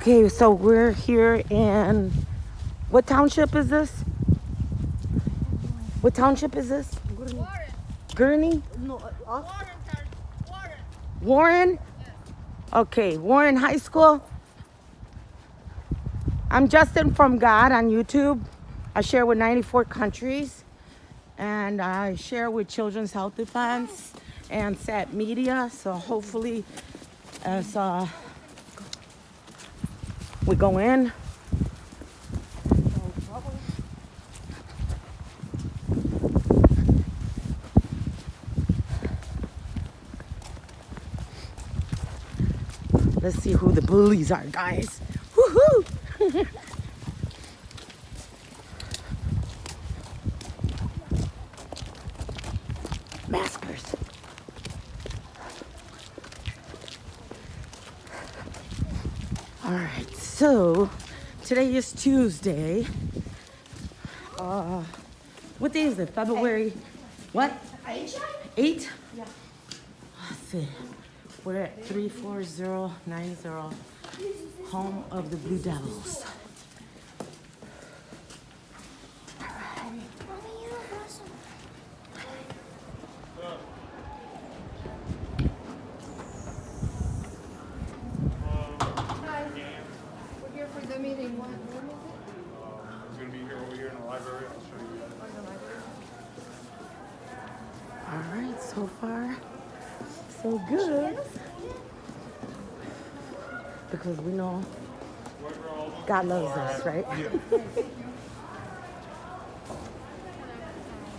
Okay, so we're here in, what township is this? What township is this? Warren. Gurnee? No, Warren. Warren. Warren? Yes. Okay, Warren High School. I'm Justin from God on YouTube. I share with 94 countries, and I share with Children's Health Defense and SAT Media. So hopefully, as we go in, let's see who the bullies are, guys. Woohoo! Maskers. All right, so today is Tuesday. What day is it? February, what? 8? Yeah. Let's see. We're at 34090, home of the Blue Devils. Hi. We're here for the meeting. When is it? It's going to be here over here in the library. I'll show you. Or the library? All right, so far, so good. Because we know God loves us, right?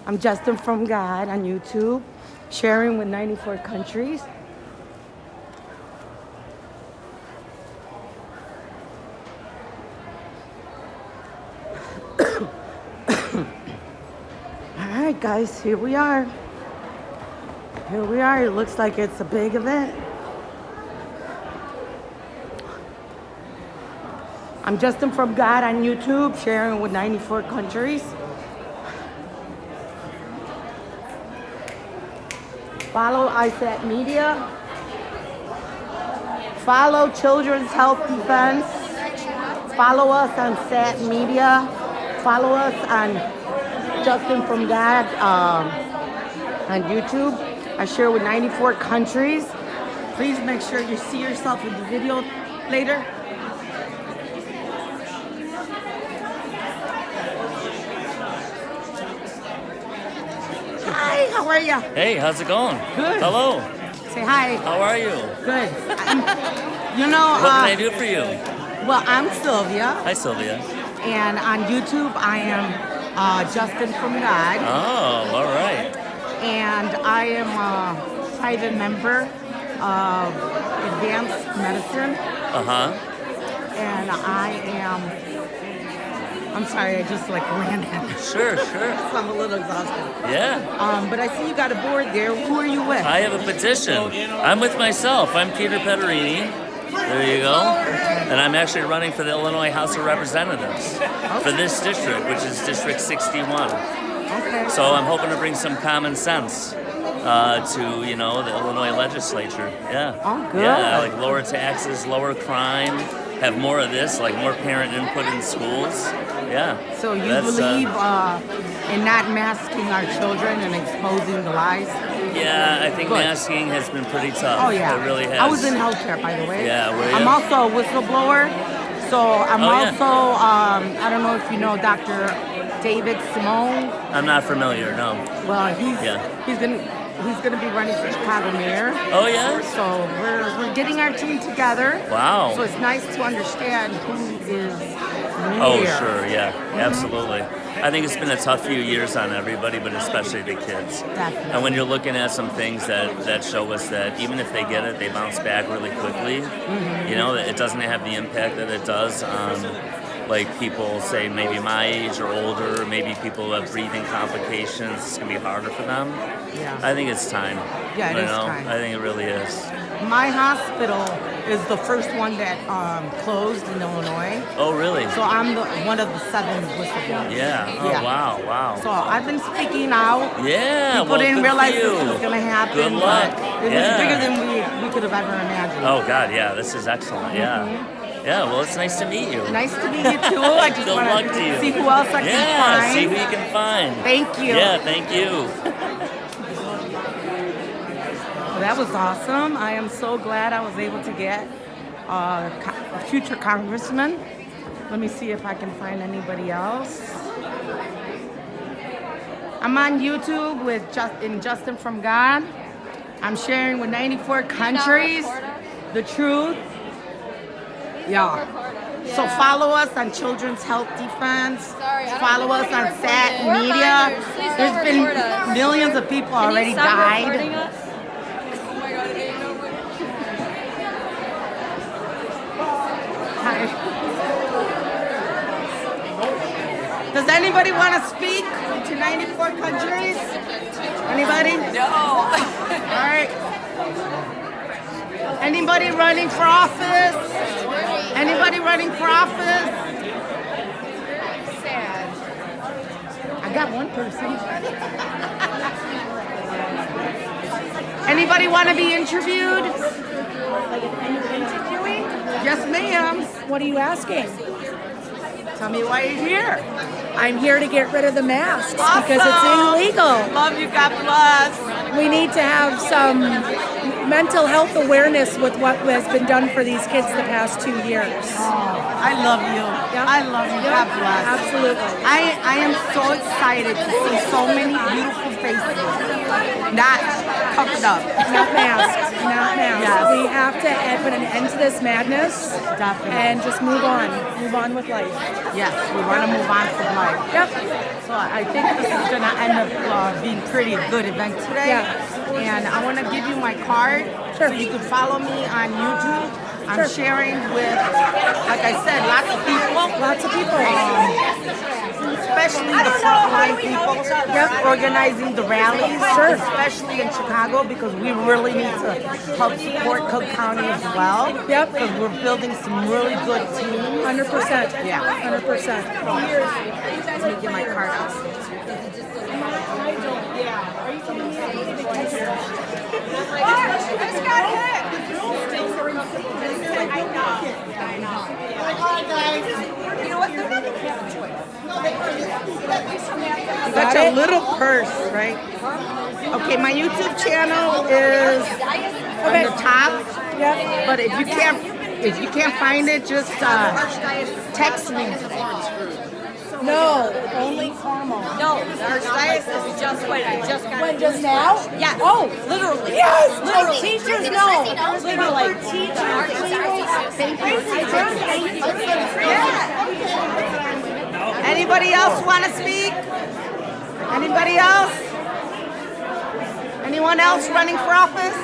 I'm Justin from God on YouTube, sharing with 94 countries. All right, guys, here we are. Here we are. It looks like it's a big event. I'm Justin from God on YouTube, sharing with 94 countries. Follow ISAT Media. Follow Children's Health Defense. Follow us on SAT Media. Follow us on Justin from God on YouTube. I share with 94 countries. Please make sure you see yourself in the video later. Hi, how are you? Hey, how's it going? Good. Hello. Say hi. How are you? Good. What can I do for you? Well, I'm Sylvia, Hi, Sylvia. and on YouTube I am Justin from God, Oh, all right. and I am a private member of Advanced Medicine, Uh-huh. and I'm sorry, I just like ran in. Sure, sure. So I'm a little exhausted. Yeah. But I see you got a board there. Who are you with? I have a petition. I'm with myself. I'm Peter Pederini. There you go. And I'm actually running for the Illinois House of Representatives for this district, which is District 61. Okay. So I'm hoping to bring some common sense to, the Illinois legislature. Yeah. Oh, good. Yeah, like lower taxes, lower crime, have more of this, like more parent input in schools. Yeah. So you That's, believe in not masking our children and exposing the lies? Yeah, I think Good. masking has been pretty tough. Oh yeah, It really has. I was in healthcare, by the way. Yeah, were you? I'm also a whistleblower. So I'm Oh, yeah. also I don't know if you know Dr. David Simone. I'm not familiar, no. Well, he's Yeah. gonna be running for Chicago mayor. Oh, yeah? So we're getting our team together. Wow. So it's nice to understand who is mayor. Oh, sure, yeah, absolutely. I think it's been a tough few years on everybody, but especially the kids. Definitely. And when you're looking at some things that show us that even if they get it, they bounce back really quickly. That it doesn't have the impact that it does on, like, people, say, maybe my age or older, maybe people who have breathing complications. It's going to be harder for them. Yeah. I think it's time. Yeah, it you is know? time. I think it really is. My hospital is the first one that closed in Illinois. Oh, really? So I'm one of the 7 whistleblowers. Yeah. Oh, Yeah. wow. So I've been speaking out. Yeah, People well, didn't good realize for you. this was going to happen. Good luck. But it Yeah. was bigger than we could have ever imagined. Oh, God, yeah, this is excellent, yeah. Yeah, well, it's nice to meet you. Nice to meet you too. I just Good want luck to you. to see who else I Yeah, can find. see who you can find. Thank you. Yeah, thank you. Well, that was awesome. I am so glad I was able to get a future congressman. Let me see if I can find anybody else. I'm on YouTube with Justin from God. I'm sharing with 94 countries the truth. Yeah. So follow us on Children's Health Defense. Follow us on SAT Media. There's been millions of people already died. Does anybody want to speak to 94 countries? Anybody? No. All right. Anybody running for office? Anybody running for office? Sad. I got one person. Anybody want to be interviewed? Interviewing? Yes, ma'am. What are you asking? Tell me why you're here. I'm here to get rid of the masks Awesome. because it's illegal. Love you. God bless. We need to have some mental health awareness with what has been done for these kids the past 2 years. I love you. Yep. I love you. God bless. Absolutely. I am so excited to see so many beautiful faces, not covered up. Not masks. Not masks. Yes. We have to put an end to this madness Definitely. and just move on. Move on with life. Yes, we want to move on from life. Yep. So I think this is going to end up being pretty good event today. Yeah. And I want to give you my card Sure. so you can follow me on YouTube. I'm Sure. sharing with, like I said, lots of people. Lots of people. Especially the frontline people organizing the rallies, Sure. especially in Chicago, because we really need to help support Cook County as well. Yep. Because we're building some really good teams. 100%. Yeah. 100%. Let me get my card out. Such a little purse, right? Okay, my YouTube channel is on the top. Yep. But if you can't find it, just text me. No, only caramel. No, archdiocese is just what I just got. When, just now? Yeah. Oh, Literally. yes. Literally. Teachers know. Literally. Anybody else want to speak? Anybody else? Anyone else running for office?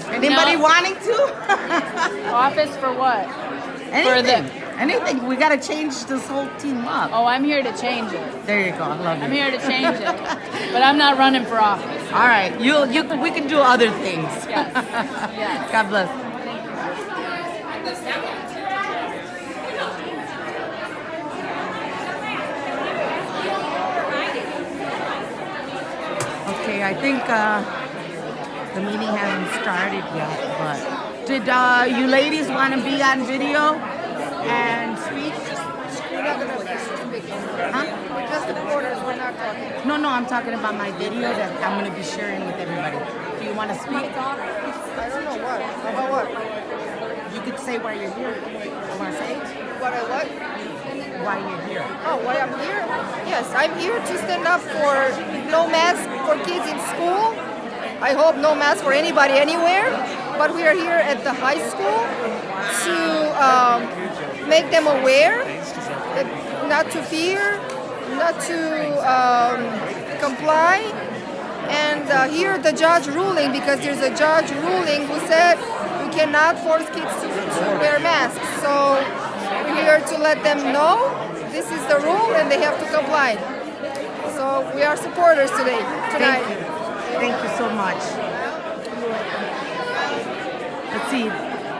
Anybody wanting to? Office for what? Anything. Anything. We got to change this whole team up. Oh, I'm here to change it. There you go. I love I'm you. here to change it. But I'm not running for office. All right. We can do other things. Yes. Yes. God bless. Okay, I think the meeting hasn't started yet, but did you ladies want to be on video and speak? Huh? Just the orders, we're not talking. No, I'm talking about my video that I'm going to be sharing with everybody. Do you want to speak? I don't know what. About what? You could say why you're here. You want to say What I what? why you're here? Oh, why I'm here? Yes, I'm here to stand up for no mask for kids in school. I hope no mask for anybody anywhere. But we are here at the high school to make them aware, that not to fear, not to comply, and hear the judge ruling, because there's a judge ruling who said you cannot force kids to wear masks. So we're here to let them know this is the rule and they have to comply. So we are supporters tonight. Thank you so much.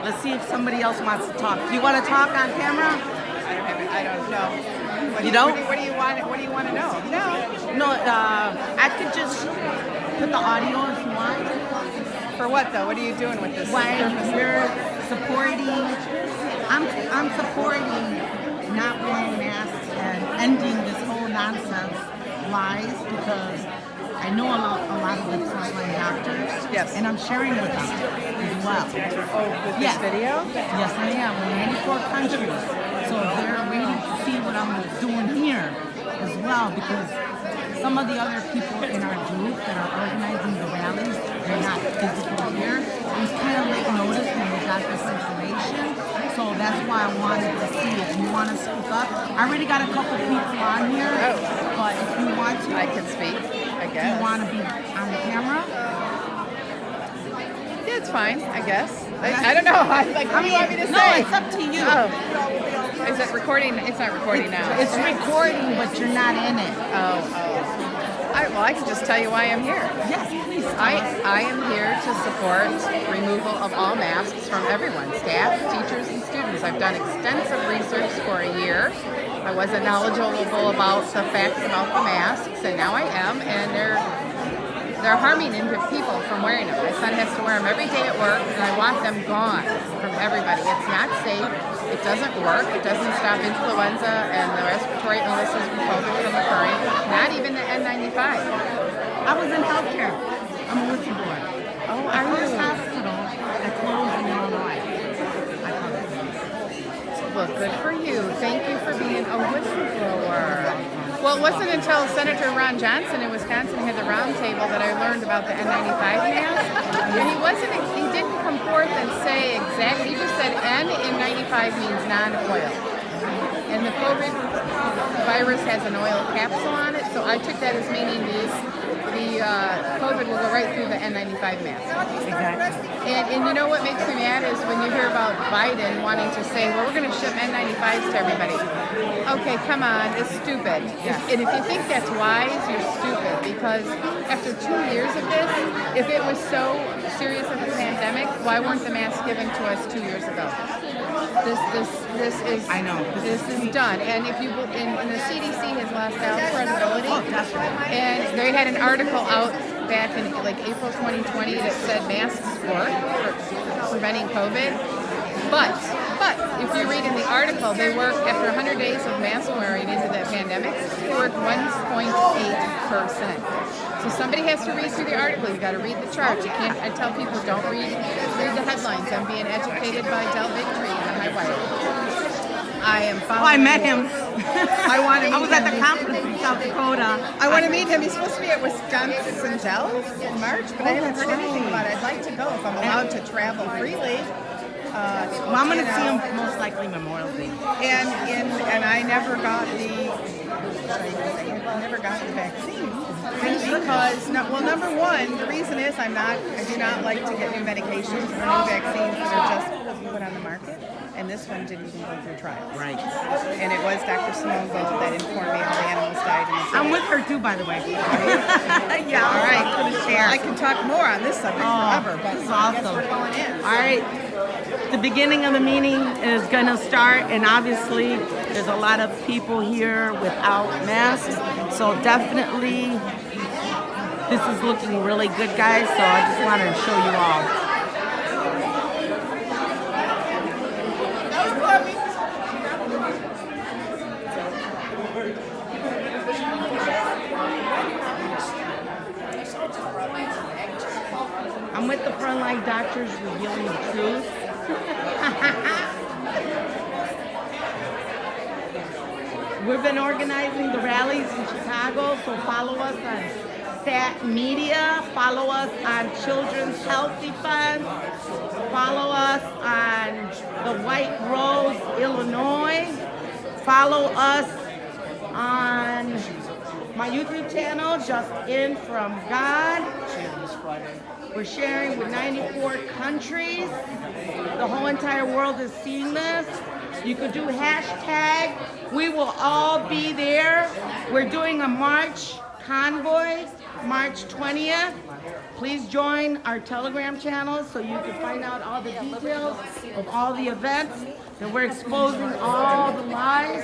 Let's see if somebody else wants to talk. Do you want to talk on camera? I don't know. You don't? What do you want to know? No. No, I could just put the audio if you want. For what though? What are you doing with this? Why you're supporting I'm supporting not wearing masks and ending this whole nonsense lies because I know a lot of the frontline doctors. Yes. And I'm sharing with them as well. Oh, with Yes. this video? Yes, I am. We're in 94 countries. So they're waiting to see what I'm doing here as well because some of the other people in our group that are organizing the rallies, they're not physically here. It was kind of late notice when we got this information. So that's why I wanted to see if you want to speak up. I already got a couple people on here, but if you want to, I can speak, I if guess. you want to be on the camera. Yeah, it's fine, I guess. I don't know. What do you want me to No, say? it's up to you. Oh. Is it recording? It's not recording now. It's recording, but you're not in it. Well, I can just tell you why I'm here. Yes, please. I am here to support removal of all masks from everyone, staff, teachers, and students. I've done extensive research for a year. I wasn't knowledgeable about the facts about the masks, and now I am, and they're harming people from wearing them. My son has to wear them every day at work, and I want them gone from everybody. It's not safe. It doesn't work. It doesn't stop influenza and the respiratory illnesses from COVID from occurring. Not even the N95. I was in healthcare. I'm a whistleblower. Oh, My first hospital that closed in Illinois. I covered it. Well, good for you. Thank you for being a whistleblower. Well, it wasn't until Senator Ron Johnson in Wisconsin had the round table that I learned about the N95 mask. And he didn't come forth and say exactly, he just said N95 means non-oil. And the COVID virus has an oil capsule on it, so I took that as meaning the COVID will go right through the N95 mask. Exactly. And you know what makes me mad is when you hear about Biden wanting to say, well, we're going to ship N95s to everybody. Okay, come on, it's stupid. And if you think that's wise, you're stupid because after 2 years of this, if it was so serious of a pandemic, why weren't the masks given to us 2 years ago? This is I know. This is done. And if you and the CDC has lost out credibility. And they had an article out back in like April 2020 that said masks work for preventing COVID. But if you read in the article, they work after 100 days of mask wearing into the pandemic, they work 1.8%. So somebody has to read through the article. You got to read the chart. You can't. I tell people don't read the headlines. I'm being educated by Del Victory and my wife. I am following. Oh, I met him. I was at the conference in South Dakota. I want to meet him. He's supposed to be at Wisconsin Dells in March, but I haven't heard anything about it. I'd like to go if I'm allowed to travel freely. Well, I'm going to see him most likely Memorial Day. And I never got the vaccine because number one, the reason is I do not like to get new medications or new vaccines that are just put on the market. And this one didn't even go through trials. Right. And it was Dr. Simone Gold that informed me all the animals died in the I'm with her too, by the way. Yeah, all right. I can talk more on this subject forever, but it's I guess awesome. we're going in. All right. The beginning of the meeting is going to start, and obviously there's a lot of people here without masks. So definitely this is looking really good, guys. So I just wanted to show you all. I'm with the frontline doctors revealing the truth. We've been organizing the rallies in Chicago, so follow us on SAT Media, follow us on Children's Health Defense, follow us on the White Rose, Illinois, follow us on my YouTube channel, Just In From God. We're sharing with 94 countries. The whole entire world is seeing this. You could do hashtag. We will all be there. We're doing a march convoy, March 20th. Please join our Telegram channel so you can find out all the details of all the events. And we're exposing all the lies.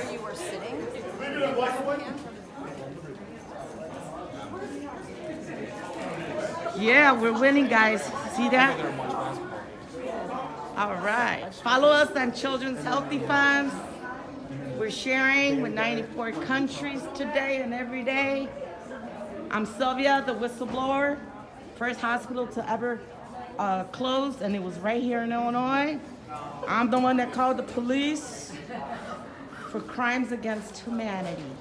Yeah, we're winning, guys. See that? All right. Follow us on Children's Health Defense. We're sharing with 94 countries today and every day. I'm Sylvia, the whistleblower. First hospital to ever close, and it was right here in Illinois. I'm the one that called the police for crimes against humanity.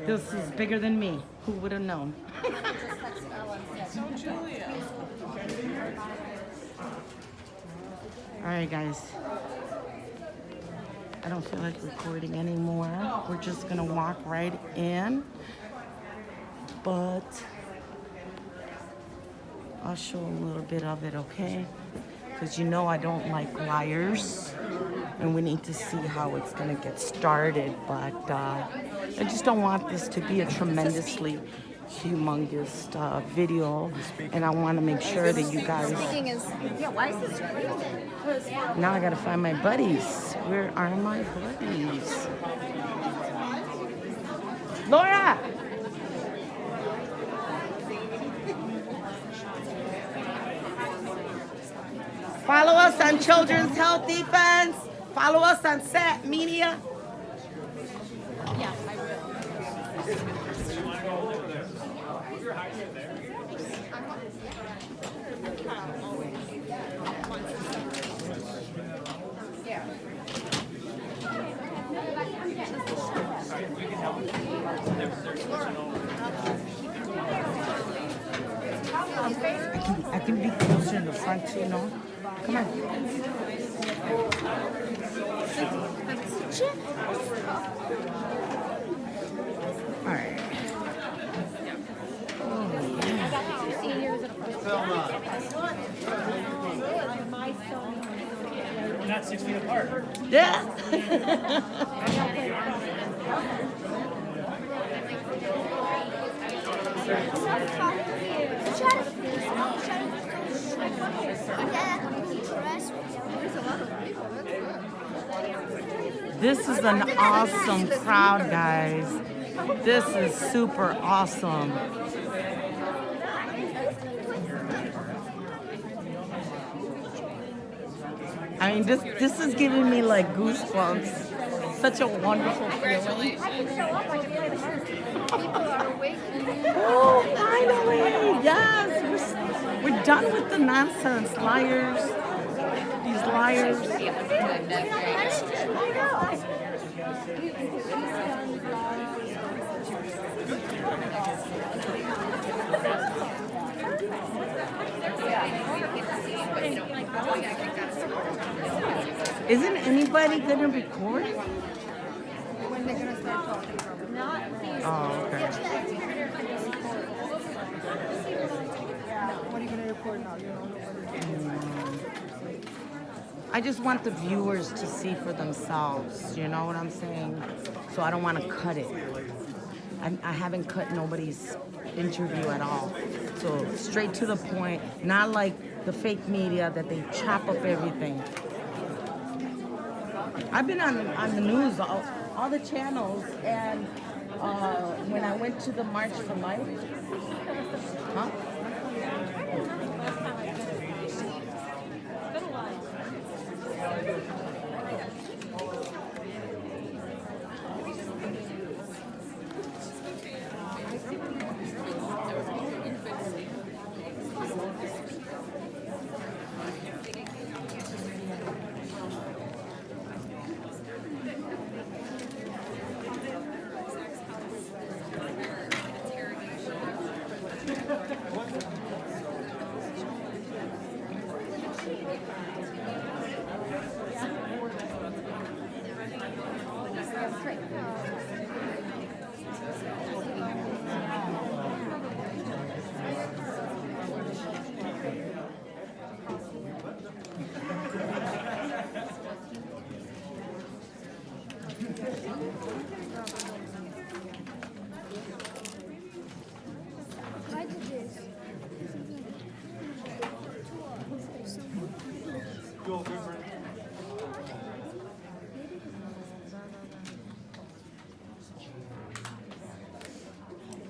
This is bigger than me. Who would have known? All right, guys. I don't feel like recording anymore. We're just gonna walk right in. But I'll show a little bit of it, okay? Because you know I don't like liars. And we need to see how it's gonna get started. But I just don't want this to be a tremendously humongous video, and I want to make sure that you guys. Why is this freezing? Now I gotta find my buddies. Where are my buddies? Laura! Follow us on Children's Health Defense. Follow us on SAT Media. I can be closer in the front too, you know? Come on. All right. We're not 6 feet apart. Yeah. This is an awesome crowd, guys. This is super awesome. I mean, this is giving me like goosebumps. Such a wonderful feeling. Oh, finally! Yes, we're done with the nonsense, liars. These liars. Isn't anybody gonna record? When they're gonna start talking. Oh, okay. What are you gonna record now? I just want the viewers to see for themselves, you know what I'm saying? So I don't want to cut it. I haven't cut nobody's interview at all. So straight to the point, not like the fake media that they chop up everything. I've been on the news, all the channels, and when I went to the March for Life, huh?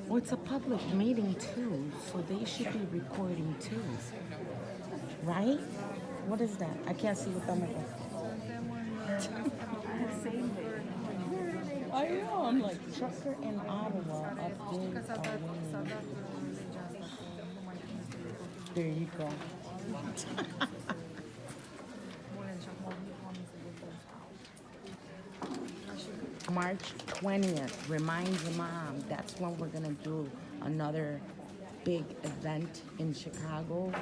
Well, it's a public meeting too, so they should be recording too. Right? What is that? I can't see what I'm looking. I know. I'm like trucker in Ottawa up there. There you go. March 20th. Remind your mom. That's when we're gonna do another big event in Chicago.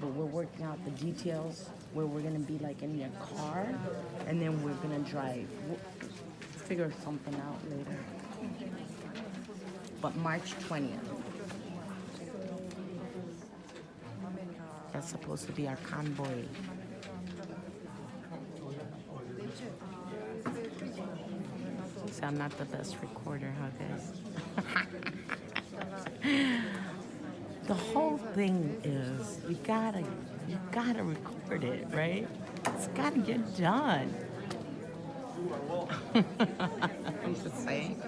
But we're working out the details where we're gonna be like in your car, and then we're gonna drive. We'll figure something out later. But March 20th. That's supposed to be our convoy. So I'm not the best recorder, huh, guys? The whole thing is you gotta record it, right? It's gotta get done. I'm just saying.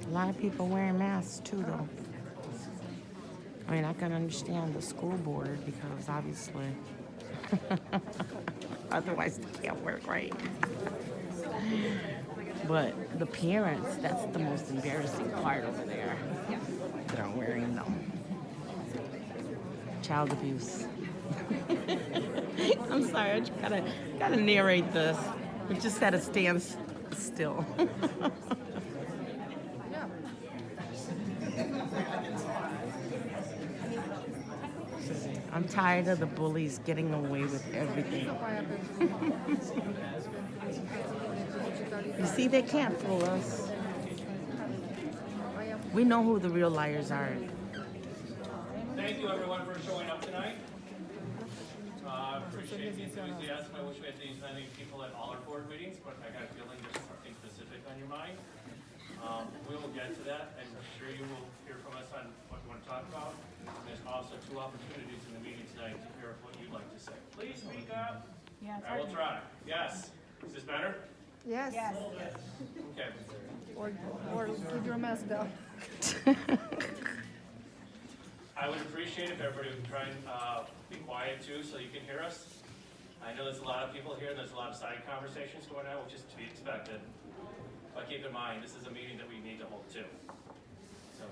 A lot of people wearing masks too, though. I mean, I can understand the school board because obviously, otherwise they can't work right. But the parents, that's the most embarrassing part over there. That are wearing them. Child abuse. I'm sorry, I just gotta narrate this. We just gotta stand still. I'm tired of the bullies getting away with everything. You see, they can't fool us. We know who the real liars are. Thank you, everyone, for showing up tonight. I appreciate the enthusiasm. I wish we had these many people at all our board meetings, but I got a feeling there's something specific on your mind. We will get to that, and I'm sure you will hear from us on what you want to talk about. And there's also 2 opportunities in the meeting tonight to hear what you'd like to say. Please speak up. Yeah, I will try. Yes. Is this better? Yes. Okay. Or keep your mask down. I would appreciate if everybody would try and be quiet too, so you can hear us. I know there's a lot of people here, there's a lot of side conversations going on, which is to be expected. But keep in mind, this is a meeting that we need to hold too. So,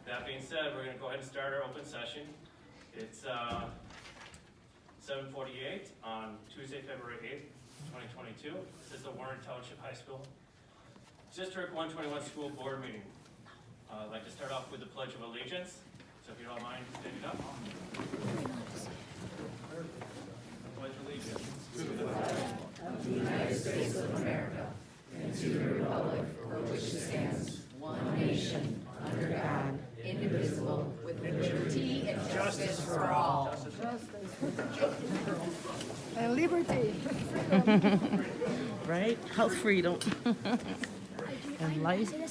that being said, we're going to go ahead and start our open session. It's 7:48 on Tuesday, February 8th, 2022. This is the Warren Township High School District 121 School Board meeting. I'd like to start off with the Pledge of Allegiance. So if you don't mind, stand up. Pledge allegiance to the flag of the United States of America and to the republic for which it stands, one nation, under God, indivisible, with liberty and justice for all. And liberty. Right? Health freedom. And life. Every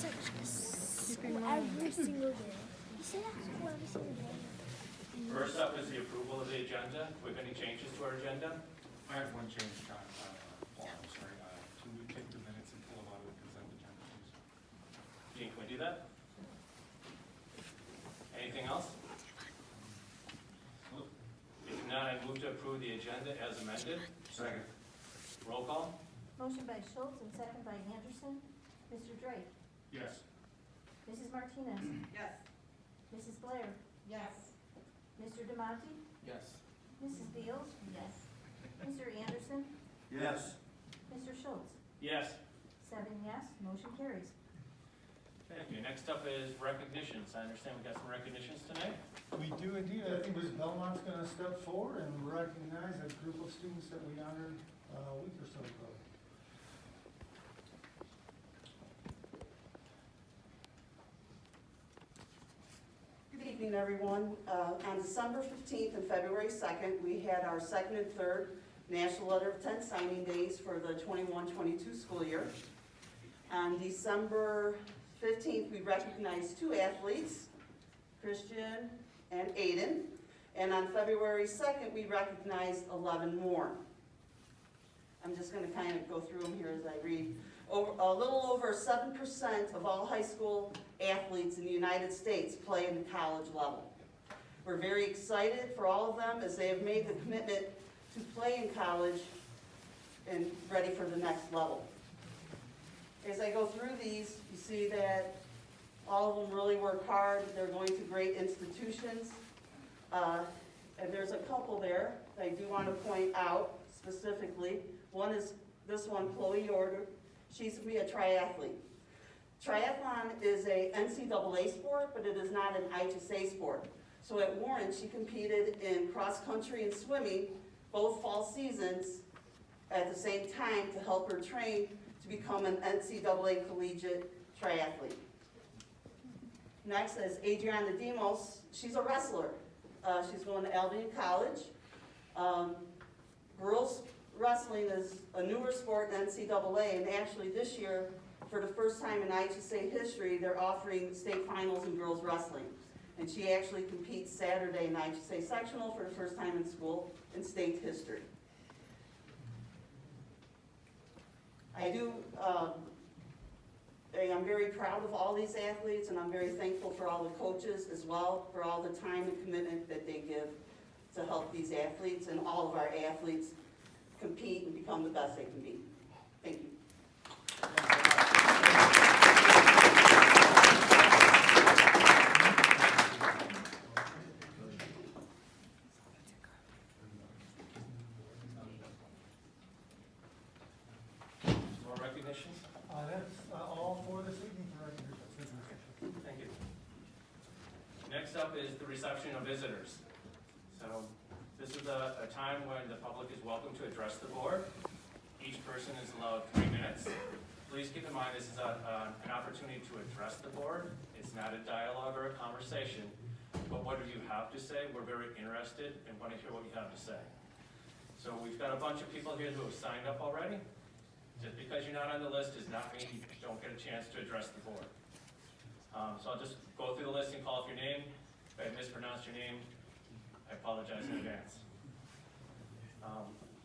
single day. You say that every single day. First up is the approval of the agenda. Do we have any changes to our agenda? I have one change, John. Paul, I'm sorry. Can we take the minutes and pull them out of the consent agenda, please? Gene, can we do that? Anything else? If not, I move to approve the agenda as amended. Second. Roll call? Motion by Schultz and second by Anderson. Mr. Drake? Yes. Mrs. Martinez? Yes. Mrs. Blair? Yes. Mr. Demonte? Yes. Mrs. Beals? Yes. Mr. Anderson? Yes. Mr. Schultz? Yes. 7 yes, motion carries. Thank you. Next up is recognitions. I understand we got some recognitions tonight. We do indeed. I think Ms. Belmont's going to step forward and recognize a group of students that we honored a week or so ago. Good evening, everyone. On December 15th and February 2nd, we had our second and third National Letter of Intent signing days for the 21-22 school year. On December 15th, we recognized 2 athletes, Christian and Aiden. And on February 2nd, we recognized 11 more. I'm just going to kind of go through them here as I read. A little over 7% of all high school athletes in the United States play in the college level. We're very excited for all of them as they have made the commitment to play in college and ready for the next level. As I go through these, you see that all of them really work hard. They're going to great institutions. And there's a couple there that I do want to point out specifically. One is this one, Chloe Yoder. She's to be a triathlete. Triathlon is a NCAA sport, but it is not an IHSA sport. So at Warren, she competed in cross country and swimming both fall seasons at the same time to help her train to become an NCAA collegiate triathlete. Next is Adriana Demos. She's a wrestler. She's going to Albion College. Girls wrestling is a newer sport in NCAA, and actually this year, for the first time in IHSA history, they're offering state finals in girls wrestling. And she actually competes Saturday in IHSA sectional for the first time in school in state history. I'm very proud of all these athletes, and I'm very thankful for all the coaches as well, for all the time and commitment that they give to help these athletes and all of our athletes compete and become the best they can be. Thank you. More recognitions? That's all for this evening for recognition. Thank you. Next up is the reception of visitors. So this is a time when the public is welcome to address the board. Each person is allowed 3 minutes. Please keep in mind this is an opportunity to address the board. It's not a dialogue or a conversation, but what do you have to say? We're very interested and want to hear what you have to say. So we've got a bunch of people here who have signed up already. Just because you're not on the list does not mean you don't get a chance to address the board. So I'll just go through the list and call up your name. If I mispronounced your name, I apologize in advance.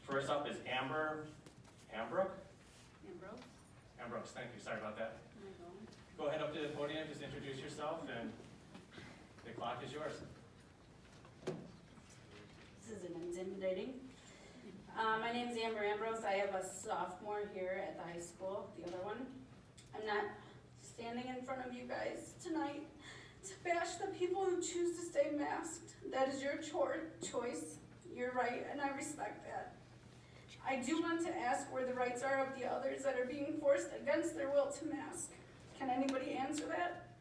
First up is Ambrose? Ambrose, thank you, sorry about that. Go ahead up to the podium, just introduce yourself, and the clock is yours. This isn't intimidating. My name's Amber Ambrose. I have a sophomore here at the high school, the other one. I'm not standing in front of you guys tonight to bash the people who choose to stay masked. That is your choice. You're right, and I respect that. I do want to ask where the rights are of the others that are being forced against their will to mask. Can anybody answer that?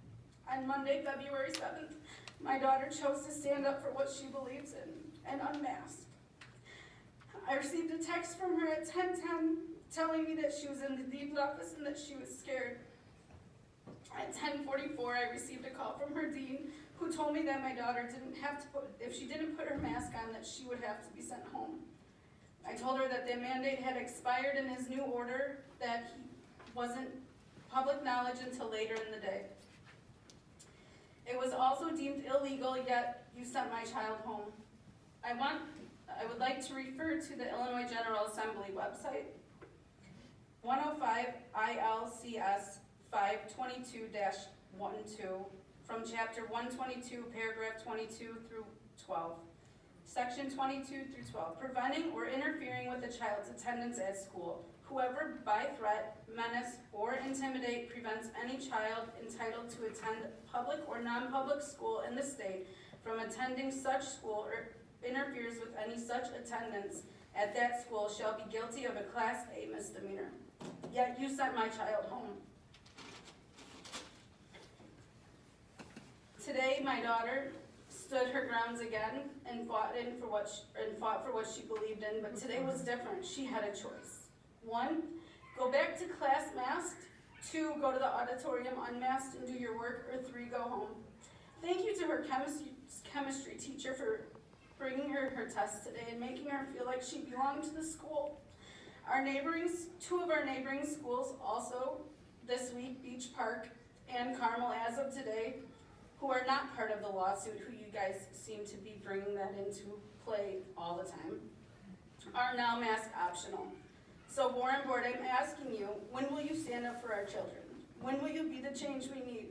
On Monday, February 7th, my daughter chose to stand up for what she believes in and unmasked. I received a text from her at 10:10 telling me that she was in the dean's office and that she was scared. At 10:44, I received a call from her dean who told me that my daughter didn't have to if she didn't put her mask on, that she would have to be sent home. I told her that the mandate had expired in his new order, that he wasn't public knowledge until later in the day. It was also deemed illegal, yet you sent my child home. I would like to refer to the Illinois General Assembly website, 105 ILCS 522-12, from chapter 122, paragraph 22 through 12. Section 22 through 12, preventing or interfering with a child's attendance at school. Whoever by threat, menace, or intimidate prevents any child entitled to attend public or non-public school in the state from attending such school or interferes with any such attendance at that school shall be guilty of a Class A misdemeanor. Yet you sent my child home. Today, my daughter stood her grounds again and fought for what she believed in, but today was different. She had a choice. 1, go back to class masked. 2, go to the auditorium unmasked and do your work. Or 3, go home. Thank you to her chemistry teacher for bringing her her test today and making her feel like she belonged to the school. Two of our neighboring schools also this week, Beach Park and Carmel as of today, who are not part of the lawsuit, who you guys seem to be bringing that into play all the time, are now mask optional. So Warren Board, I'm asking you, when will you stand up for our children? When will you be the change we need?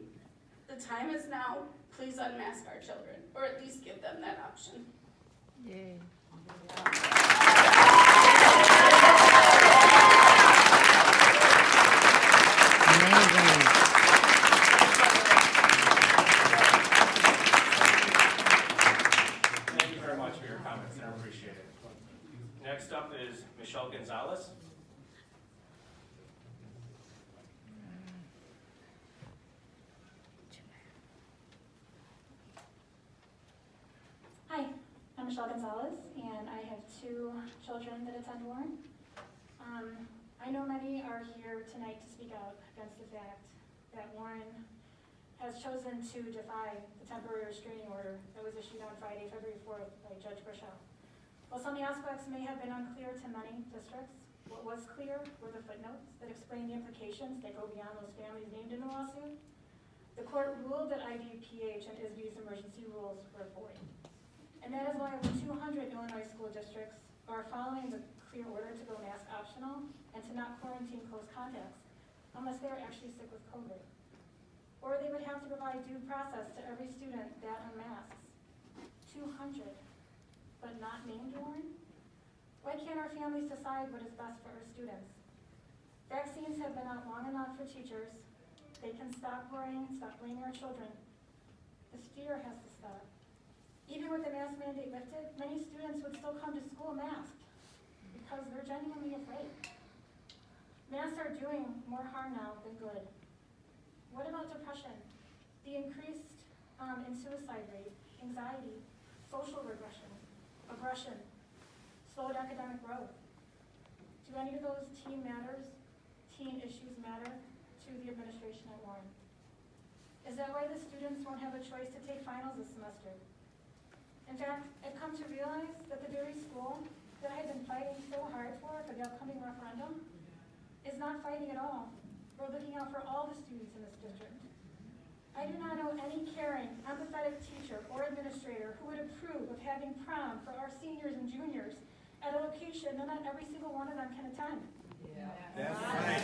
The time is now. Please unmask our children, or at least give them that option. Yay. Thank you very much for your comments, I appreciate it. Next up is Michelle Gonzalez. Hi, I'm Michelle Gonzalez, and I have 2 children that attend Warren. I know many are here tonight to speak out against the fact that Warren has chosen to defy the temporary restraining order that was issued on Friday, February 4th by Judge Burchell. While some aspects may have been unclear to many districts, what was clear were the footnotes that explain the implications that go beyond those families named in the lawsuit. The court ruled that IDPH and ISB's emergency rules were void. And that is why over 200 Illinois school districts are following the clear order to go mask optional and to not quarantine close contacts unless they are actually sick with COVID. Or they would have to provide due process to every student that unmasks. 200, but not named Warren? Why can't our families decide what is best for our students? Vaccines have been out long enough for teachers. They can stop worrying and stop blaming our children. This fear has to stop. Even with the mask mandate lifted, many students would still come to school masked because they're genuinely afraid. Masks are doing more harm now than good. What about depression? The increased in suicide rate, anxiety, social regression, aggression, slowed academic growth. Do any of those teen issues matter to the administration at Warren? Is that why the students won't have a choice to take finals this semester? In fact, I've come to realize that the very school that I've been fighting so hard for the upcoming referendum is not fighting at all. We're looking out for all the students in this district. I do not know any caring, empathetic teacher or administrator who would approve of having prom for our seniors and juniors at a location that not every single one of them can attend. Yeah. That's right.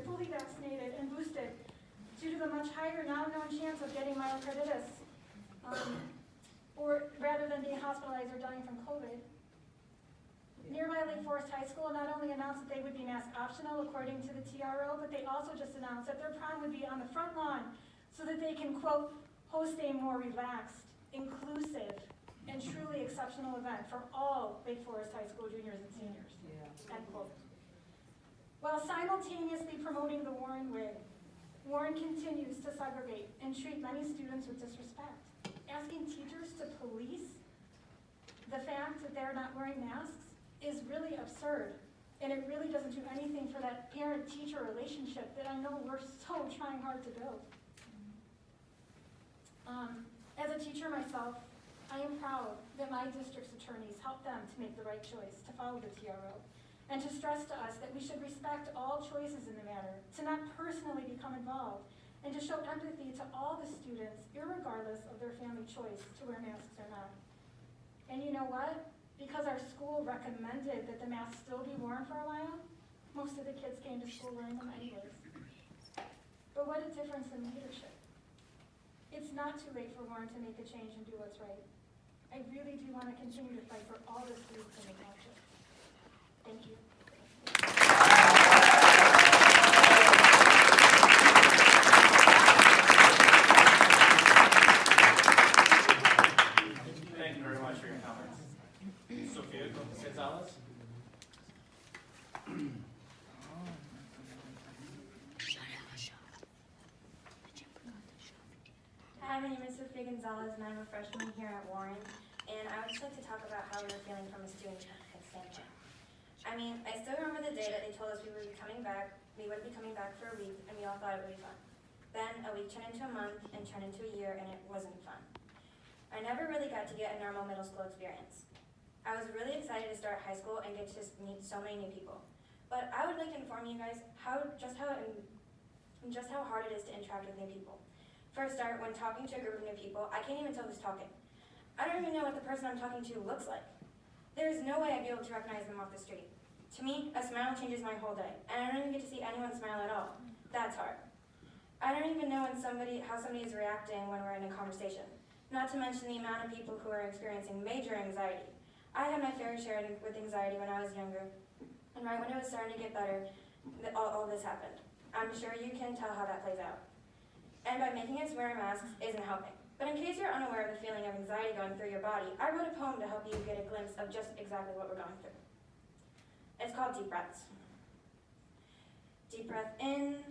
Fully vaccinated and boosted due to the much higher now known chance of getting myocarditis, or rather than being hospitalized or dying from COVID. Nearby Lake Forest High School not only announced that they would be mask optional according to the TRO, but they also just announced that their prom would be on the front lawn so that they can, quote, host a more relaxed, inclusive, and truly exceptional event for all Lake Forest High School juniors and seniors, end quote. While simultaneously promoting the Warren way, Warren continues to segregate and treat many students with disrespect, asking teachers to police the fact that they're not wearing masks is really absurd, and it really doesn't do anything for that parent-teacher relationship that I know we're so trying hard to build. As a teacher myself, I am proud that my district's attorneys helped them to make the right choice to follow the TRO, and to stress to us that we should respect all choices in the matter, to not personally become involved, and to show empathy to all the students, irregardless of their family choice to wear masks or not. And you know what? Because our school recommended that the masks still be worn for a while, most of the kids came to school wearing them anyways. But what a difference in leadership. It's not too late for Warren to make a change and do what's right. I really do want to continue to fight for all the students in the township. Thank you. Thank you very much for your comments. Sophia Gonzalez? Hi, my name is Sophia Gonzalez, and I'm a freshman here at Warren. And I would just like to talk about how we were feeling from a student standpoint. I mean, I still remember the day that they told us we would be coming back. We wouldn't be coming back for a week, and we all thought it would be fun. Then a week turned into a month, and turned into a year, and it wasn't fun. I never really got to get a normal middle school experience. I was really excited to start high school and get to meet so many new people. But I would like to inform you guys just how hard it is to interact with new people. For a start, when talking to a group of new people, I can't even tell who's talking. I don't even know what the person I'm talking to looks like. There is no way I'd be able to recognize them off the street. To me, a smile changes my whole day, and I don't even get to see anyone smile at all. That's hard. I don't even know how somebody is reacting when we're in a conversation, not to mention the amount of people who are experiencing major anxiety. I had my fair share with anxiety when I was younger, and right when it was starting to get better, all this happened. I'm sure you can tell how that plays out. And by making us wear masks isn't helping. But in case you're unaware of the feeling of anxiety going through your body, I wrote a poem to help you get a glimpse of just exactly what we're going through. It's called Deep Breaths. Deep breath in,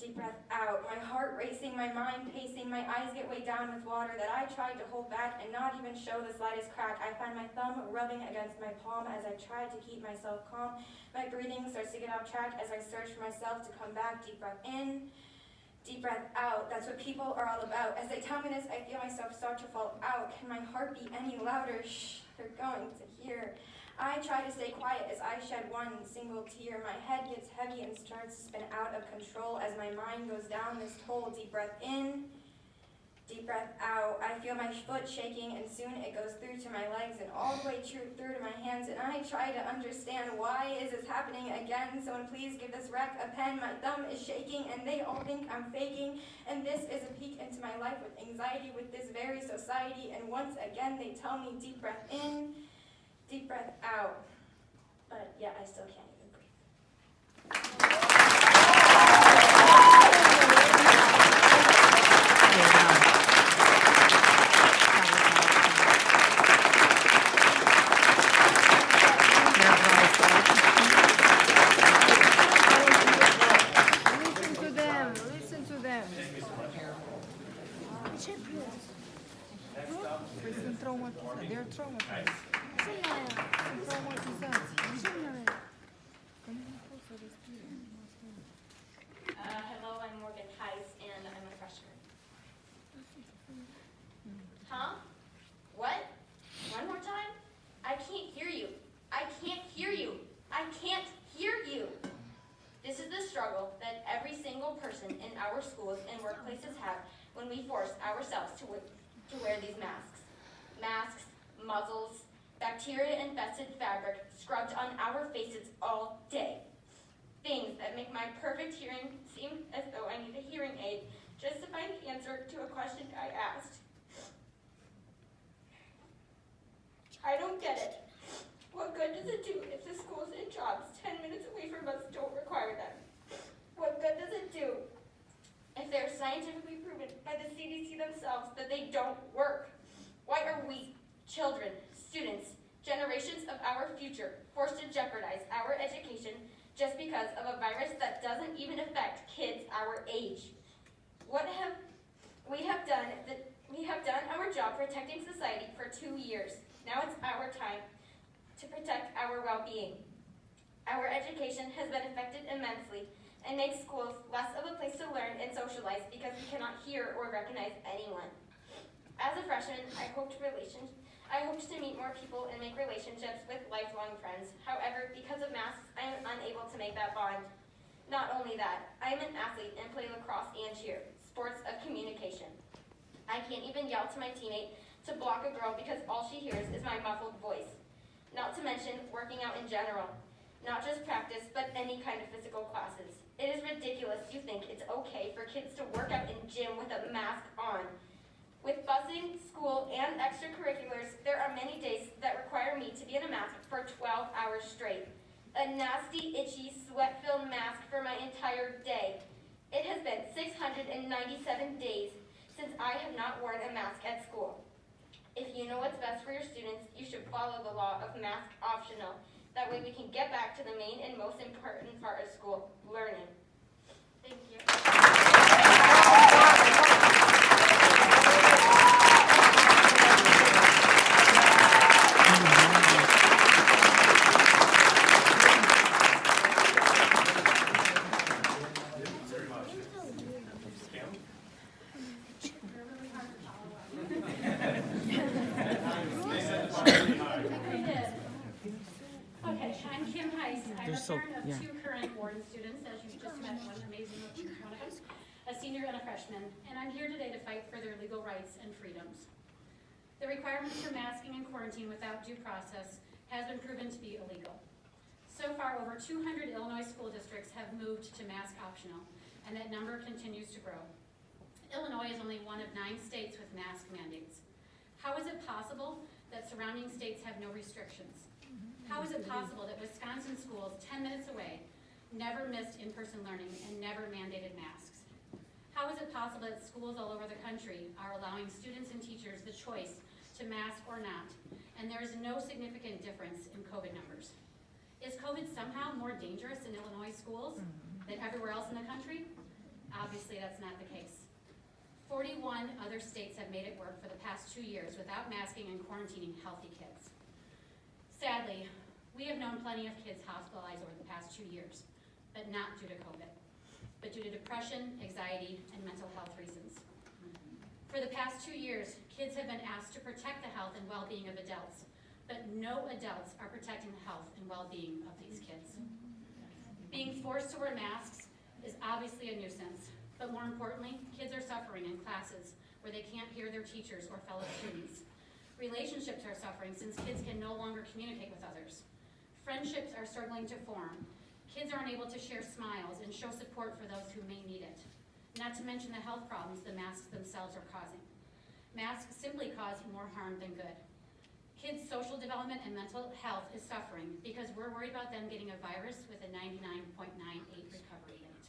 deep breath out. My heart racing, my mind pacing, my eyes get weighed down with water that I tried to hold back and not even show the slightest crack. I find my thumb rubbing against my palm as I try to keep myself calm. My breathing starts to get off track as I search for myself to come back. Deep breath in, deep breath out. That's what people are all about. As they tell me this, I feel myself start to fall out. Can my heart be any louder? Shh, they're going to hear. I try to stay quiet as I shed one single tear. My head gets heavy and starts to spin out of control as my mind goes down this hole. Deep breath in, deep breath out. I feel my foot shaking and soon it goes through to my legs and all the way through to my hands. And I try to understand why is this happening again. Someone please give this wreck a pen. My thumb is shaking and they all think I'm faking. And this is a peek into my life with anxiety with this very society. And once again they tell me deep breath in, deep breath out. But yeah, I still can't even breathe. Listen to them. Sunt traumatizați. They're traumatized. Sunt traumatizați. Hello, I'm Morgan Heiss, and I'm a freshman. Huh? What? One more time? I can't hear you. I can't hear you. I can't hear you. This is the struggle that every single person in our schools and workplaces have when we force ourselves to wear these masks. Masks, muzzles, bacteria-infested fabric scrubbed on our faces all day. Things that make my perfect hearing seem as though I need a hearing aid just to find the answer to a question I asked. I don't get it. What good does it do if the schools and jobs 10 minutes away from us don't require them? What good does it do if they're scientifically proven by the CDC themselves that they don't work? Why are we, children, students, generations of our future, forced to jeopardize our education just because of a virus that doesn't even affect kids our age? We have done our job protecting society for 2 years. Now it's our time to protect our well-being. Our education has been affected immensely and makes schools less of a place to learn and socialize because we cannot hear or recognize anyone. As a freshman, I hoped to meet more people and make relationships with lifelong friends. However, because of masks, I am unable to make that bond. Not only that, I am an athlete and play lacrosse and cheer, sports of communication. I can't even yell to my teammate to block a girl because all she hears is my muffled voice. Not to mention working out in general. Not just practice, but any kind of physical classes. It is ridiculous you think it's okay for kids to work out in gym with a mask on. With busing, school, and extracurriculars, there are many days that require me to be in a mask for 12 hours straight. A nasty, itchy, sweat-filled mask for my entire day. It has been 697 days since I have not worn a mask at school. If you know what's best for your students, you should follow the law of mask optional. That way we can get back to the main and most important part of school, learning. Thank you. Okay, I'm Kim Heiss. I'm a parent of two current Warden students, as you just met one amazing one of them, a senior and a freshman, and I'm here today to fight for their legal rights and freedoms. The requirements for masking and quarantine without due process has been proven to be illegal. So far, over 200 Illinois school districts have moved to mask optional, and that number continues to grow. Illinois is only one of 9 states with mask mandates. How is it possible that surrounding states have no restrictions? How is it possible that Wisconsin schools 10 minutes away never missed in-person learning and never mandated masks? How is it possible that schools all over the country are allowing students and teachers the choice to mask or not, and there is no significant difference in COVID numbers? Is COVID somehow more dangerous in Illinois schools than everywhere else in the country? Obviously, that's not the case. 41 other states have made it work for the past 2 years without masking and quarantining healthy kids. Sadly, we have known plenty of kids hospitalized over the past 2 years, but not due to COVID, but due to depression, anxiety, and mental health reasons. For the past 2 years, kids have been asked to protect the health and well-being of adults, but no adults are protecting the health and well-being of these kids. Being forced to wear masks is obviously a nuisance, but more importantly, kids are suffering in classes where they can't hear their teachers or fellow students. Relationships are suffering since kids can no longer communicate with others. Friendships are struggling to form. Kids aren't able to share smiles and show support for those who may need it. Not to mention the health problems the masks themselves are causing. Masks simply cause more harm than good. Kids' social development and mental health is suffering because we're worried about them getting a virus with a 99.98 recovery rate.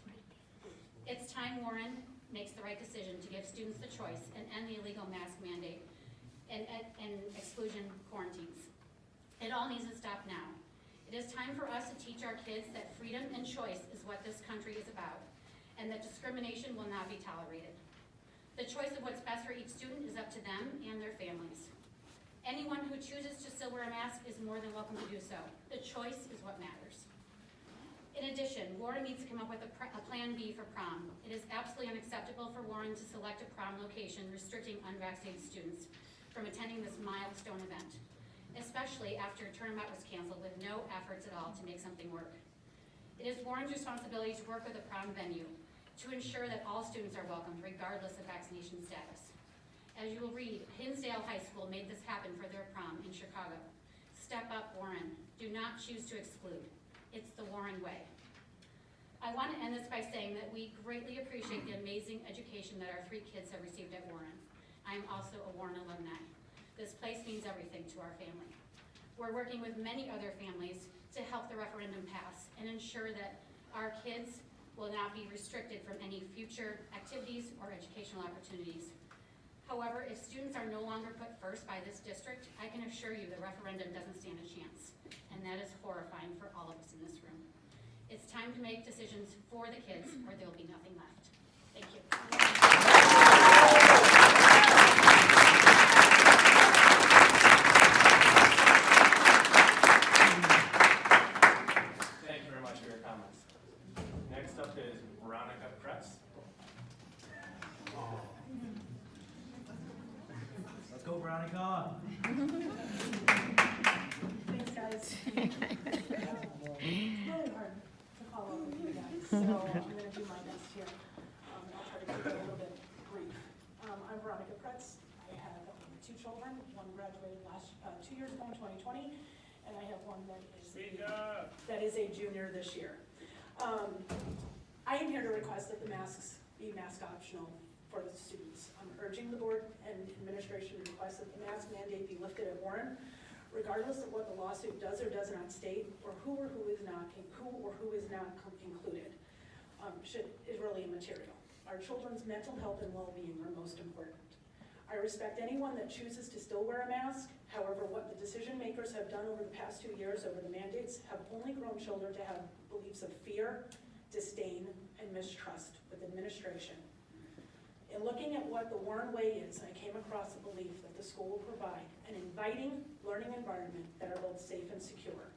It's time Warren makes the right decision to give students the choice and end the illegal mask mandate and exclusion quarantines. It all needs to stop now. It is time for us to teach our kids that freedom and choice is what this country is about, and that discrimination will not be tolerated. The choice of what's best for each student is up to them and their families. Anyone who chooses to still wear a mask is more than welcome to do so. The choice is what matters. In addition, Warren needs to come up with a plan B for prom. It is absolutely unacceptable for Warren to select a prom location restricting unvaccinated students from attending this milestone event, especially after a tournament was canceled with no efforts at all to make something work. It is Warren's responsibility to work with the prom venue to ensure that all students are welcomed regardless of vaccination status. As you will read, Hinsdale High School made this happen for their prom in Chicago. Step up, Warren. Do not choose to exclude. It's the Warren way. I want to end this by saying that we greatly appreciate the amazing education that our 3 kids have received at Warren. I am also a Warren alumni. This place means everything to our family. We're working with many other families to help the referendum pass and ensure that our kids will not be restricted from any future activities or educational opportunities. However, if students are no longer put first by this district, I can assure you the referendum doesn't stand a chance, and that is horrifying for all of us in this room. It's time to make decisions for the kids or there'll be nothing left. Thank you. Thank you very much for your comments. Next up is Veronica Kretz. Let's go, Veronica. Thanks, guys. It's really hard to follow up with you guys, so I'm going to do my best here. I'll try to keep it a little bit brief. I'm Veronica Kretz. I have 2 children. One graduated 2 years ago in 2020, and I have one that is a junior this year. I am here to request that the masks be mask optional for the students. I'm urging the board and administration to request that the mask mandate be lifted at Warren, regardless of what the lawsuit does or does not state, or who is not included. Is really immaterial. Our children's mental health and well-being are most important. I respect anyone that chooses to still wear a mask. However, what the decision makers have done over the past 2 years over the mandates have only grown children to have beliefs of fear, disdain, and mistrust with administration. In looking at what the Warren Way is, I came across the belief that the school will provide an inviting learning environment that are both safe and secure.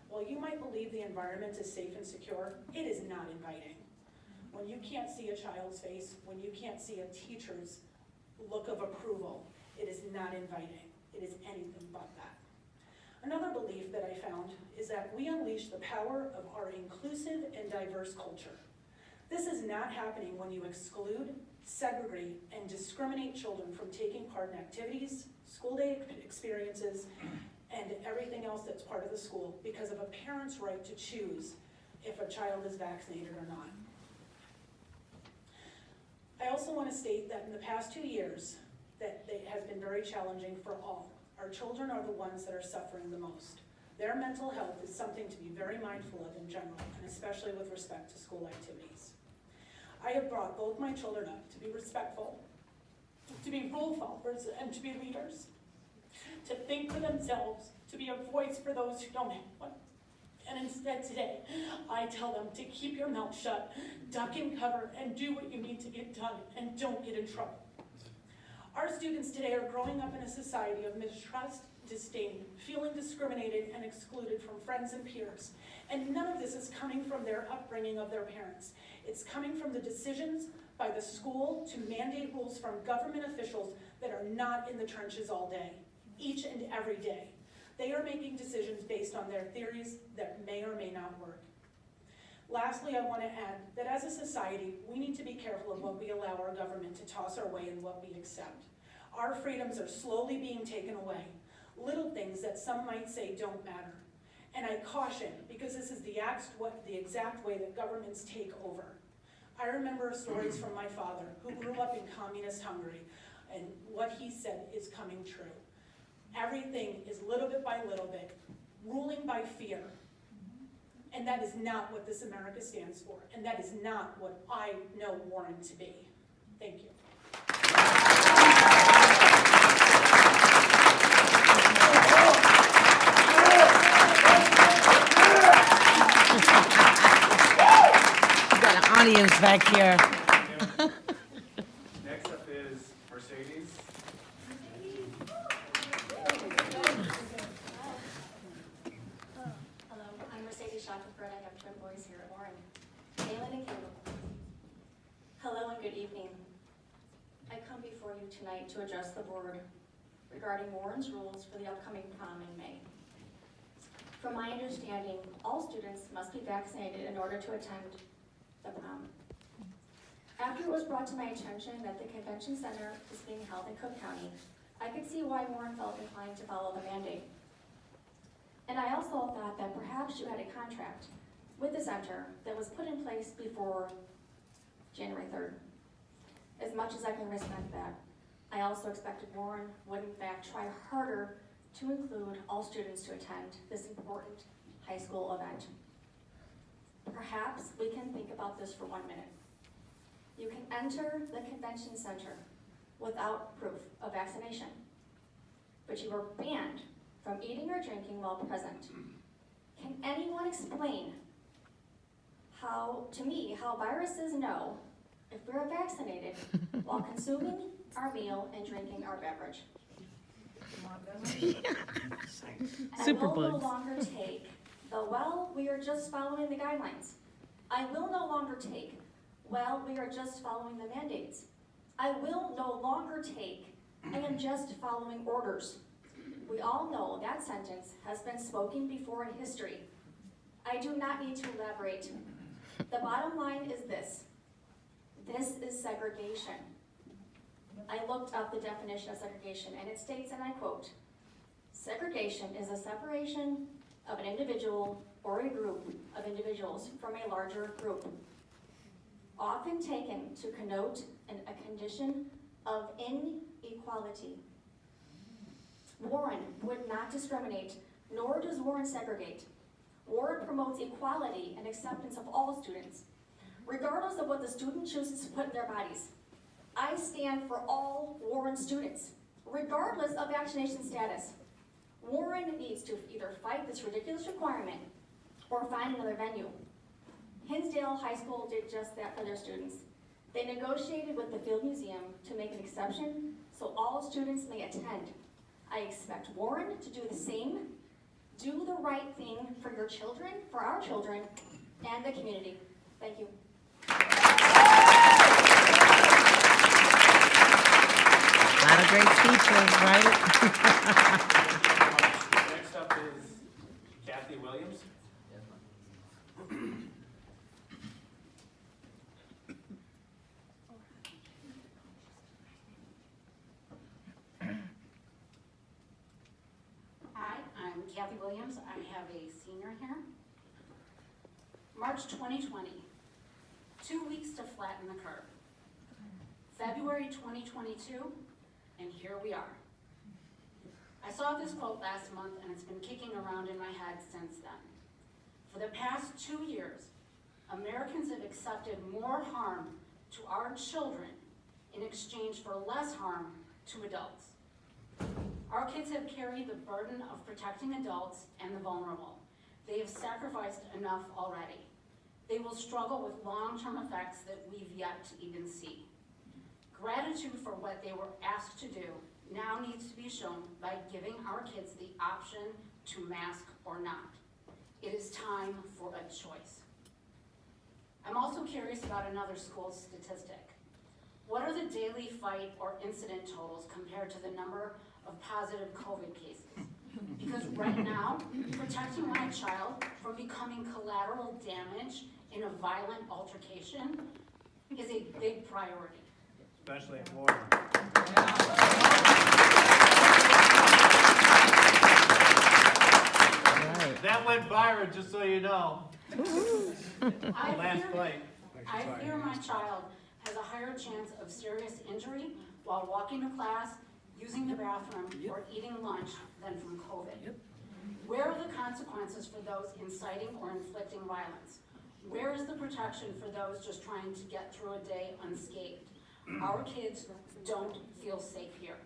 While you might believe the environment is safe and secure, it is not inviting. When you can't see a child's face, when you can't see a teacher's look of approval, it is not inviting. It is anything but that. Another belief that I found is that we unleash the power of our inclusive and diverse culture. This is not happening when you exclude, segregate, and discriminate children from taking part in activities, school day experiences, and everything else that's part of the school because of a parent's right to choose if a child is vaccinated or not. I also want to state that in the past 2 years, that it has been very challenging for all. Our children are the ones that are suffering the most. Their mental health is something to be very mindful of in general, and especially with respect to school activities. I have brought both my children up to be respectful, to be rule followers, and to be leaders, to think for themselves, to be a voice for those who don't have one. And instead today, I tell them to keep your mouth shut, duck and cover, and do what you need to get done, and don't get in trouble. Our students today are growing up in a society of mistrust, disdain, feeling discriminated and excluded from friends and peers. And none of this is coming from their upbringing of their parents. It's coming from the decisions by the school to mandate rules from government officials that are not in the trenches all day, each and every day. They are making decisions based on their theories that may or may not work. Lastly, I want to add that as a society, we need to be careful of what we allow our government to toss our way and what we accept. Our freedoms are slowly being taken away. Little things that some might say don't matter. And I caution, because this is the exact way that governments take over. I remember stories from my father, who grew up in communist Hungary, and what he said is coming true. Everything is little bit by little bit, ruling by fear. And that is not what this America stands for, and that is not what I know Warren to be. Thank you. We've got an audience back here. Next up is Mercedes. Hello, I'm Mercedes Shackelford. I have twin boys here at Warren, Kaylin and Caleb. Hello and good evening. I come before you tonight to address the board regarding Warren's rules for the upcoming prom in May. From my understanding, all students must be vaccinated in order to attend the prom. After it was brought to my attention that the convention center is being held in Cook County, I could see why Warren felt inclined to follow the mandate. And I also thought that perhaps you had a contract with the center that was put in place before January 3rd. As much as I can respect that, I also expected Warren would in fact try harder to include all students to attend this important high school event. Perhaps we can think about this for 1 minute. You can enter the convention center without proof of vaccination, but you are banned from eating or drinking while present. Can anyone explain to me how viruses know if we're vaccinated while consuming our meal and drinking our beverage? I will no longer take we are just following the guidelines. I will no longer take, we are just following the mandates. I will no longer take, I am just following orders. We all know that sentence has been spoken before in history. I do not need to elaborate. The bottom line is this. This is segregation. I looked up the definition of segregation, and it states, and I quote, segregation is a separation of an individual or a group of individuals from a larger group. often taken to connote a condition of inequality. Warren would not discriminate, nor does Warren segregate. Warren promotes equality and acceptance of all students, regardless of what the student chooses to put in their bodies. I stand for all Warren students, regardless of vaccination status. Warren needs to either fight this ridiculous requirement or find another venue. Hinsdale High School did just that for their students. They negotiated with the Field Museum to make an exception so all students may attend. I expect Warren to do the same. Do the right thing for your children, for our children, and the community. Thank you. A lot of great speeches, right? Next up is Kathy Williams. Hi, I'm Kathy Williams. I have a senior here. March 2020, 2 weeks to flatten the curve. February 2022, and here we are. I saw this quote last month and it's been kicking around in my head since then. For the past 2 years, Americans have accepted more harm to our children in exchange for less harm to adults. Our kids have carried the burden of protecting adults and the vulnerable. They have sacrificed enough already. They will struggle with long-term effects that we've yet to even see. Gratitude for what they were asked to do now needs to be shown by giving our kids the option to mask or not. It is time for a choice. I'm also curious about another school statistic. What are the daily fight or incident totals compared to the number of positive COVID cases? Because right now, protecting my child from becoming collateral damage in a violent altercation is a big priority. Especially in Warren. That went viral, just so you know. Last fight. I fear my child has a higher chance of serious injury while walking to class, using the bathroom, or eating lunch than from COVID. Where are the consequences for those inciting or inflicting violence? Where is the protection for those just trying to get through a day unscathed? Our kids don't feel safe here.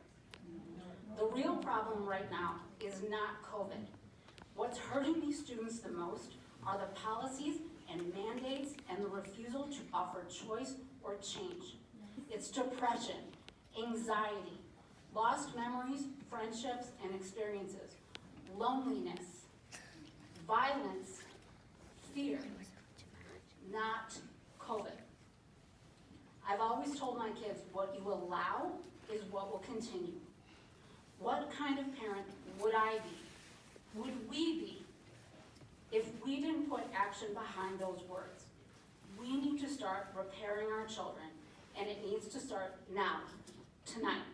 The real problem right now is not COVID. What's hurting these students the most are the policies and mandates and the refusal to offer choice or change. It's depression, anxiety, lost memories, friendships, and experiences, loneliness, violence, fear, not COVID. I've always told my kids, what you allow is what will continue. What kind of parent would I be, would we be, if we didn't put action behind those words? We need to start repairing our children, and it needs to start now, tonight.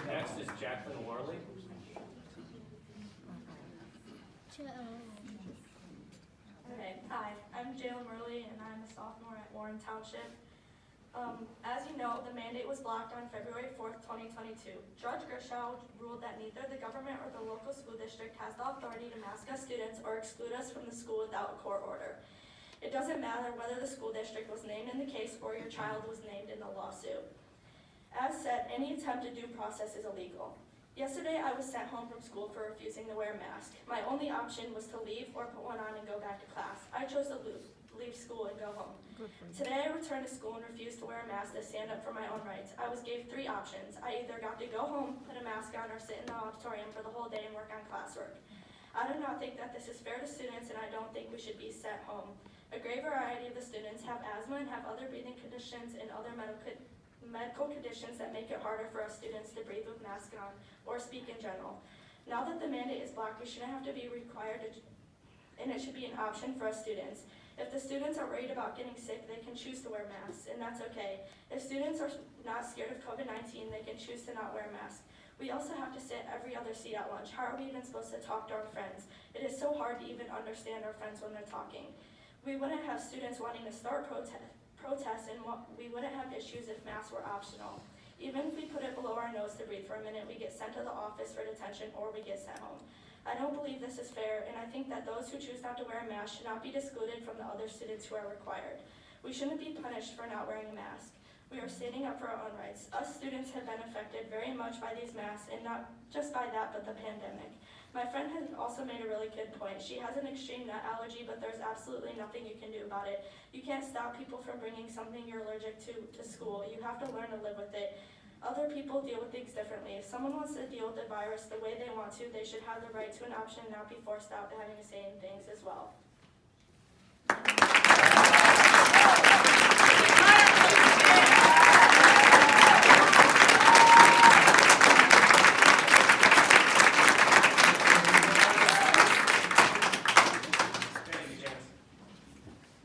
Next is Jacqueline Worley. Okay, hi, I'm Jalen Murley and I'm a sophomore at Warren Township. As you know, the mandate was blocked on February 4th, 2022. Judge Gershow ruled that neither the government or the local school district has the authority to mask us students or exclude us from the school without a court order. It doesn't matter whether the school district was named in the case or your child was named in the lawsuit. As said, any attempted due process is illegal. Yesterday, I was sent home from school for refusing to wear a mask. My only option was to leave or put one on and go back to class. I chose to leave school and go home. Today, I returned to school and refused to wear a mask to stand up for my own rights. I was gave 3 options. I either got to go home, put a mask on, or sit in the auditorium for the whole day and work on classwork. I do not think that this is fair to students, and I don't think we should be sent home. A great variety of the students have asthma and have other breathing conditions and other medical conditions that make it harder for us students to breathe with masks on or speak in general. Now that the mandate is blocked, we shouldn't have to be required to, and it should be an option for us students. If the students are worried about getting sick, they can choose to wear masks, and that's okay. If students are not scared of COVID-19, they can choose to not wear a mask. We also have to sit every other seat at lunch. How are we even supposed to talk to our friends? It is so hard to even understand our friends when they're talking. We wouldn't have students wanting to start protests, and we wouldn't have issues if masks were optional. Even if we put it below our nose to breathe for a minute, we get sent to the office for detention or we get sent home. I don't believe this is fair, and I think that those who choose not to wear a mask should not be excluded from the other students who are required. We shouldn't be punished for not wearing a mask. We are standing up for our own rights. Us students have been affected very much by these masks, and not just by that, but the pandemic. My friend has also made a really good point. She has an extreme nut allergy, but there's absolutely nothing you can do about it. You can't stop people from bringing something you're allergic to school. You have to learn to live with it. Other people deal with things differently. If someone wants to deal with the virus the way they want to, they should have the right to an option and not be forced out to having to say things as well.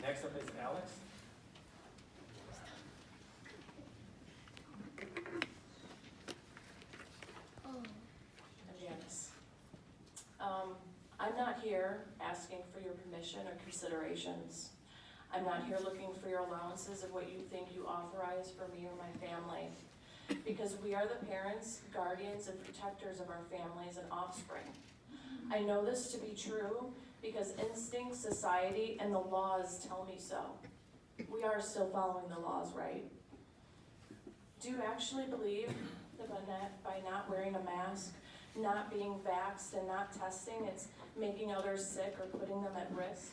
Next up is Alex. Janice. I'm not here asking for your permission or considerations. I'm not here looking for your allowances of what you think you authorize for me or my family. Because we are the parents, guardians, and protectors of our families and offspring. I know this to be true because instinct, society, and the laws tell me so. We are still following the laws, right? Do you actually believe that by not wearing a mask, not being vaxxed, and not testing, it's making others sick or putting them at risk?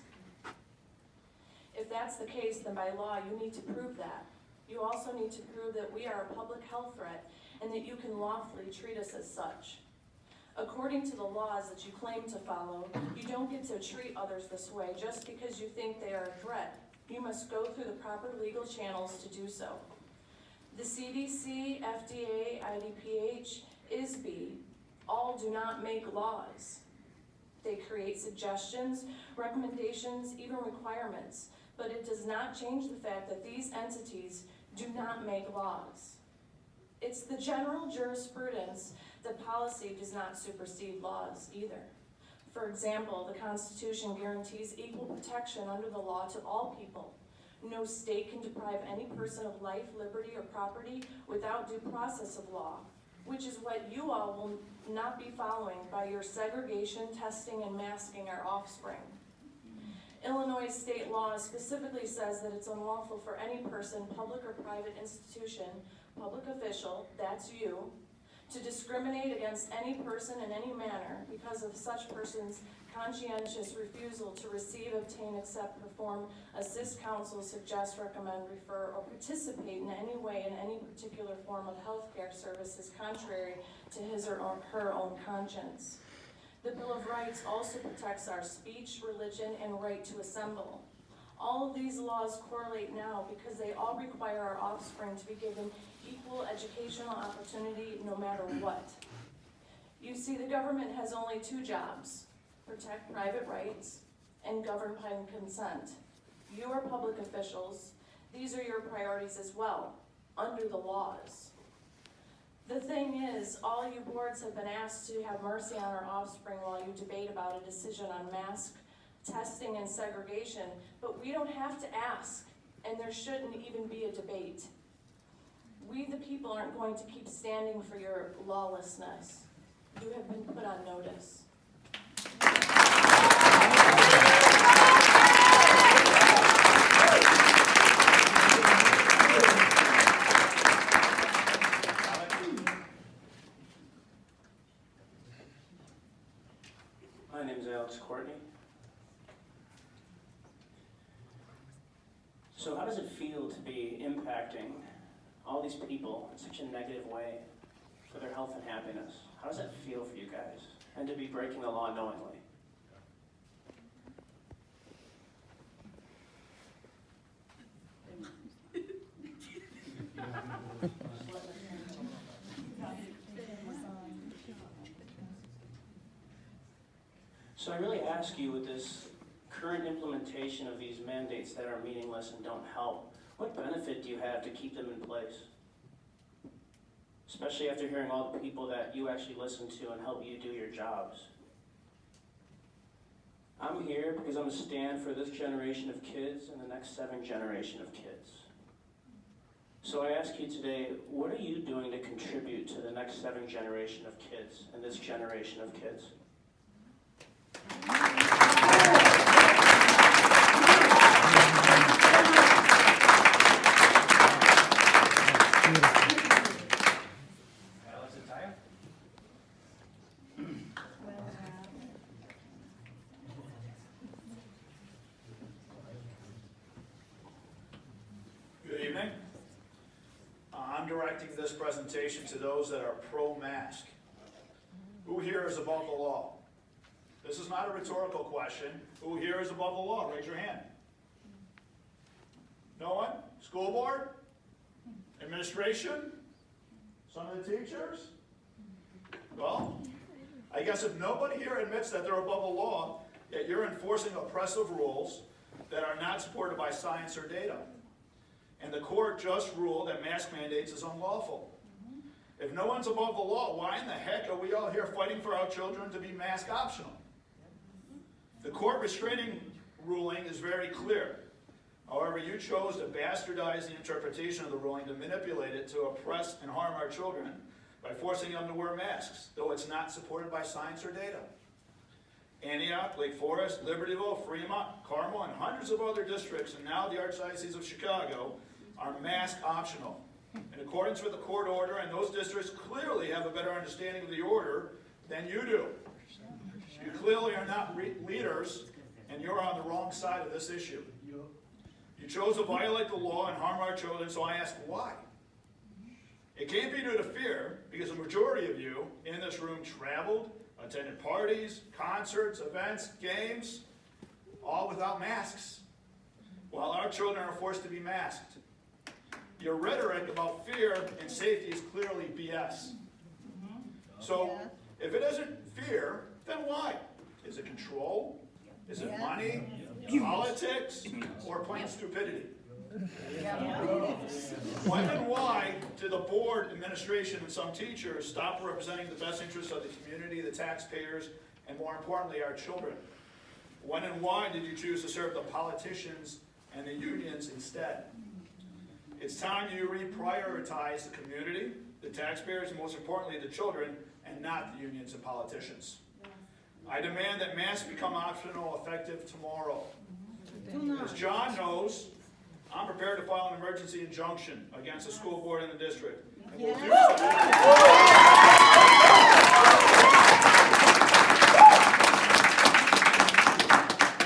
If that's the case, then by law, you need to prove that. You also need to prove that we are a public health threat and that you can lawfully treat us as such. According to the laws that you claim to follow, you don't get to treat others this way just because you think they are a threat. You must go through the proper legal channels to do so. The CDC, FDA, IDPH, ISB, all do not make laws. They create suggestions, recommendations, even requirements, but it does not change the fact that these entities do not make laws. It's the general jurisprudence that policy does not supersede laws either. For example, the Constitution guarantees equal protection under the law to all people. No state can deprive any person of life, liberty, or property without due process of law, which is what you all will not be following by your segregation, testing, and masking our offspring. Illinois state law specifically says that it's unlawful for any person, public or private institution, public official, that's you, to discriminate against any person in any manner because of such person's conscientious refusal to receive, obtain, accept, perform, assist, counsel, suggest, recommend, refer, or participate in any way in any particular form of healthcare services contrary to his or her own conscience. The Bill of Rights also protects our speech, religion, and right to assemble. All of these laws correlate now because they all require our offspring to be given equal educational opportunity no matter what. You see, the government has only two jobs: protect private rights and govern by consent. You are public officials. These are your priorities as well, under the laws. The thing is, all you boards have been asked to have mercy on our offspring while you debate about a decision on mask testing and segregation, but we don't have to ask, and there shouldn't even be a debate. We, the people, aren't going to keep standing for your lawlessness. You have been put on notice. My name is Alex Courtney. So how does it feel to be impacting all these people in such a negative way for their health and happiness? How does that feel for you guys? And to be breaking the law knowingly? So I really ask you with this current implementation of these mandates that are meaningless and don't help, what benefit do you have to keep them in place? Especially after hearing all the people that you actually listen to and help you do your jobs. I'm here because I'm a stand for this generation of kids and the next 7 generation of kids. So I ask you today, what are you doing to contribute to the next 7 generation of kids and this generation of kids? Good evening. I'm directing this presentation to those that are pro-mask. Who here is above the law? This is not a rhetorical question. Who here is above the law? Raise your hand. No one? School board? Administration? Some of the teachers? Well, I guess if nobody here admits that they're above the law, yet you're enforcing oppressive rules that are not supported by science or data. And the court just ruled that mask mandates is unlawful. If no one's above the law, why in the heck are we all here fighting for our children to be mask optional? The court restraining ruling is very clear. However, you chose to bastardize the interpretation of the ruling to manipulate it to oppress and harm our children by forcing them to wear masks, though it's not supported by science or data. Antioch, Lake Forest, Libertyville, Fremont, Carmel, and hundreds of other districts, and now the Archdiocese of Chicago, are mask optional. In accordance with the court order, and those districts clearly have a better understanding of the order than you do. You clearly are not leaders, and you're on the wrong side of this issue. You chose to violate the law and harm our children, so I ask why? It can't be due to fear, because the majority of you in this room traveled, attended parties, concerts, events, games, all without masks, while our children are forced to be masked. Your rhetoric about fear and safety is clearly BS. So, if it isn't fear, then why? Is it control? Is it money? Politics? Or plain stupidity? When and why did the board, administration, and some teachers stop representing the best interests of the community, the taxpayers, and more importantly, our children? When and why did you choose to serve the politicians and the unions instead? It's time you reprioritize the community, the taxpayers, and most importantly, the children, and not the unions and politicians. I demand that masks become optional effective tomorrow. As John knows, I'm prepared to file an emergency injunction against the school board in the district. And we'll do so.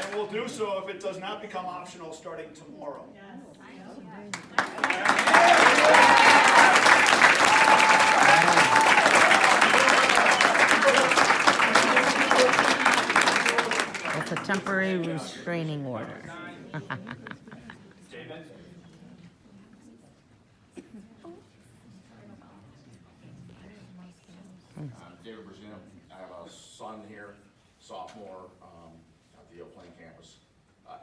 And we'll do so if it does not become optional starting tomorrow. It's a temporary restraining order. David Brazino. I have a son here, sophomore at the Oak Plain campus.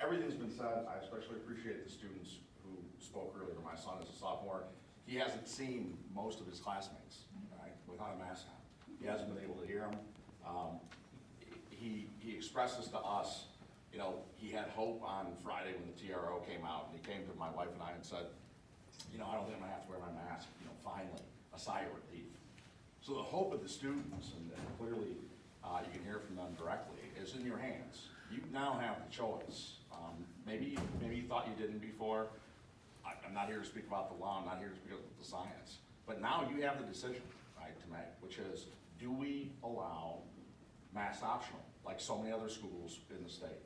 Everything's been said. I especially appreciate the students who spoke earlier. My son is a sophomore. He hasn't seen most of his classmates, right, without a mask on. He hasn't been able to hear them. He expressed this to us. You know, he had hope on Friday when the TRO came out, and he came to my wife and I and said, you know, I don't think I'm gonna have to wear my mask. You know, finally, a sigh of relief. So the hope of the students, and clearly you can hear from them directly, is in your hands. You now have the choice. Maybe you thought you didn't before. I'm not here to speak about the law. I'm not here to speak about the science. But now you have the decision, right, to make, which is, do we allow mask optional, like so many other schools in the state?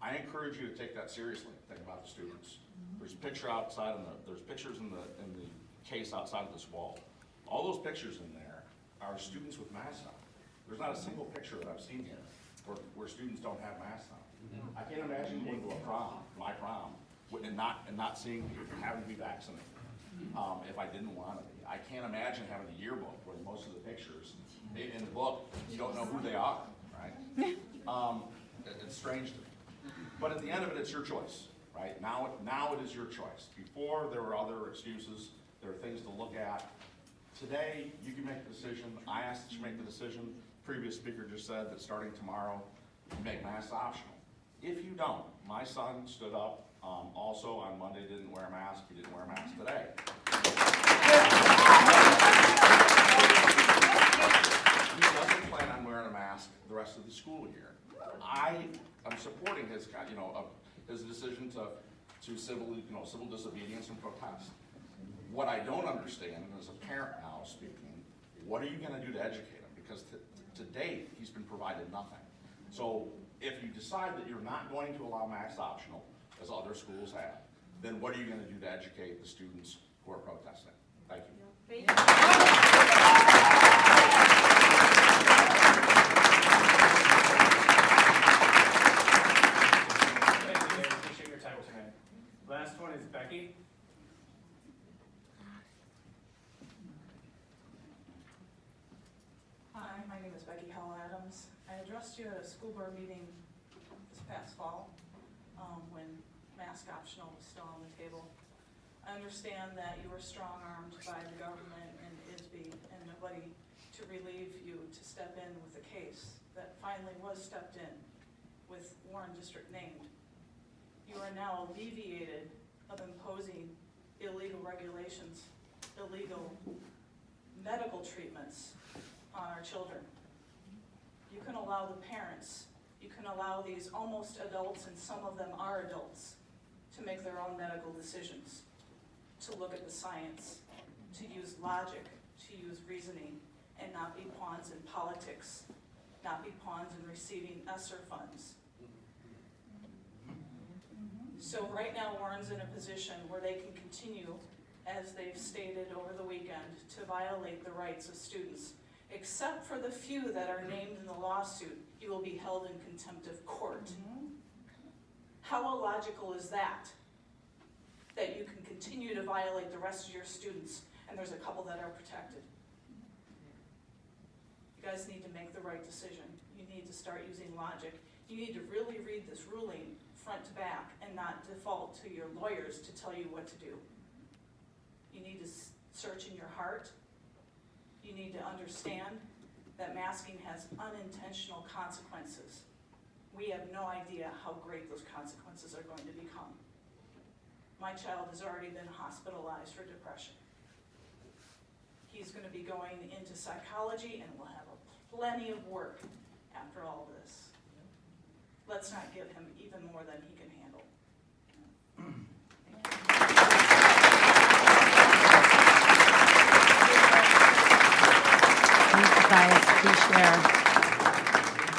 I encourage you to take that seriously. Think about the students. There's a picture outside, there's pictures in the case outside of this wall. All those pictures in there are students with masks on. There's not a single picture that I've seen here where students don't have masks on. I can't imagine going to a prom, my prom, and not seeing having to be vaccinated if I didn't want to be. I can't imagine having a yearbook where most of the pictures in the book you don't know who they are, right? It's strange to me. But at the end of it, it's your choice, right? Now it is your choice. Before, there were other excuses. There are things to look at. Today, you can make the decision. I asked that you make the decision. Previous speaker just said that starting tomorrow, you make masks optional. If you don't, my son stood up also on Monday, didn't wear a mask. He didn't wear a mask today. He doesn't plan on wearing a mask the rest of the school year. I am supporting his, his decision to civil disobedience and protest. What I don't understand, and as a parent now speaking, what are you going to do to educate him? Because to date, he's been provided nothing. So if you decide that you're not going to allow mask optional, as other schools have, then what are you going to do to educate the students who are protesting? Thank you. Thank you. Thank you, Dave. Appreciate your time tonight. Last one is Becky. Hi, my name is Becky Howell-Adams. I addressed you at a school board meeting this past fall when mask optional was still on the table. I understand that you were strong-armed by the government and ISB and nobody to relieve you to step in with a case that finally was stepped in with Warren District named. You are now alleviated of imposing illegal regulations, illegal medical treatments on our children. You can allow the parents, you can allow these almost adults, and some of them are adults, to make their own medical decisions, to look at the science, to use logic, to use reasoning, and not be pawns in politics, not be pawns in receiving ESSER funds. So right now, Warren's in a position where they can continue, as they've stated over the weekend, to violate the rights of students. Except for the few that are named in the lawsuit, you will be held in contempt of court. How illogical is that? That you can continue to violate the rest of your students, and there's a couple that are protected. You guys need to make the right decision. You need to start using logic. You need to really read this ruling front to back and not default to your lawyers to tell you what to do. You need to search in your heart. You need to understand that masking has unintentional consequences. We have no idea how great those consequences are going to become. My child has already been hospitalized for depression. He's going to be going into psychology and will have plenty of work after all this. Let's not give him even more than he can handle. Thank you guys, please share.